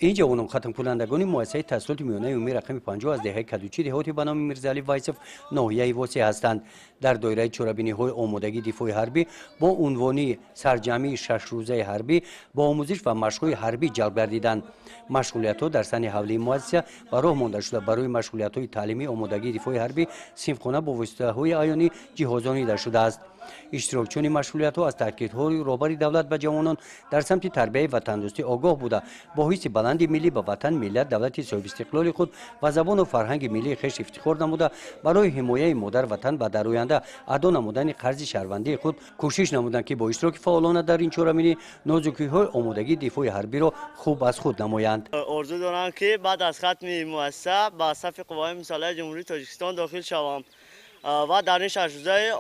این جوانان ختم کنندگان مؤسسه تحصیلات میانه عمومی رقم 50 از دهه کدوچی دهاتی به نام میرزاعلی وایسف ناحیه واسه هستند. در دایره چرابینی‌های آمادگی دفاع حربی با عنوان سرجمی 6 روزه حربی با آموزش و مشق‌های حربی جلب گردیدند. مشغولیت‌ها در سن حولی مؤسسه به راه مانده شده برای مشغولیت‌های تعلیمی آمادگی دفاع حربی صنفخانه با واسطه‌های عیانی جهازانیده شده است. اشتراکچیان مشغولیت‌ها از تاکیدهای رهبر دولت به جوانان در سمت تربیت و تندرستی آگاه بوده با حس بلند ملی به وطن، ملت، دولت صاحب استقلال خود و زبان و فرهنگ ملی خویش افتخار نموده برای حمایت مادر وطن و در آینده ادا نمودن قرض شهروندی خود کوشش نمودند که با اشتراک فعالانه در این چهارمینی نازکی‌های آمادگی دفاع حربی را خوب از خود نمایند. آرزو دارم که بعد از ختم مؤسسه به صف قوای مسلح جمهوری تاجیکستان داخل شوم و در این 6 روزه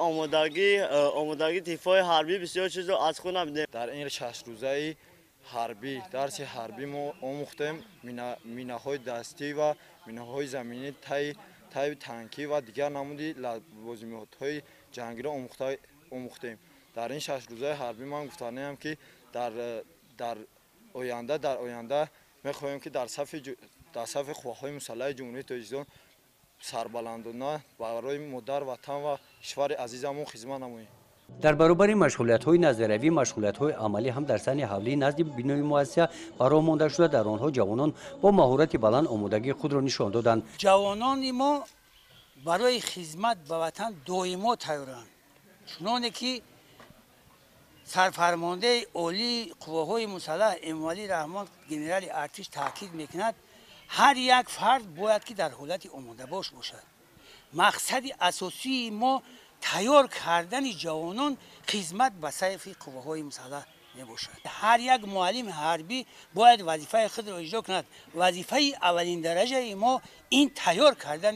آمادگی دفاع حربی بسیار چیز را از خود نمیدیم. در این 6 روزه حربی درس حربی ما آموختیم، مینه‌های دستی و مینه‌های زمینی، تایپ تانکی و دیگر نمودی لوازمات‌های جنگی را آموختیم. در این 6 روزه حربی من گفتنیم که در آینده می‌خواهیم که در صف قوای مسلح جمهوری تاجیکستان سربلندانه برای مادر وطن و کشور عزیزمون خدمت نماییم. در برابر مشغولیت‌های نظریوی، مشغولیت‌های عملی هم در سن حولی نزد بینای مؤسسه برای مانده شده در آنها جوانان با مهارت بلند آمادگی خود را نشان دادند. جوانان ما برای خدمت به وطن دائما تیارند. چنانه که سرفرمانده عالی قواهای مسلح امامعلی رحمان گنرال ارتش تاکید میکند هر یک فرد باید که در حالت آماده باش باشد. مقصد اساسی ما تیار کردن جوانان خدمت به صف قواهای مسلح میباشد. هر یک معلم حربی باید وظیفه خود را اجرا کند. وظیفه اولین درجه ما این تیار کردن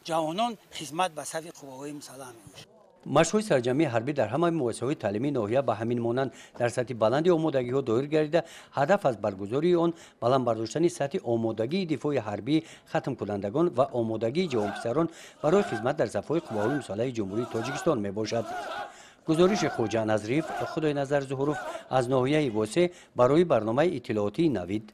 جوانان خدمت به صف قواهای مسلح میباشد. مشق‌های سرجمی حربی در همه مؤسسه‌های تعلیمی ناحیه به همین مانند در سطح بلند آمادگی‌ها دایر گردیده، هدف از برگزاری آن بلند برداشتن سطح آمادگی دفاع حربی ختم کنندگان و آمادگی جوان‌پسران برای خدمت در صف‌های قواهای مسلح جمهوری تاجیکستان میباشد. گزارش خوجا نظریف خدای نظر ظهروف از ناحیه واسه برای برنامه اطلاعاتی نوید.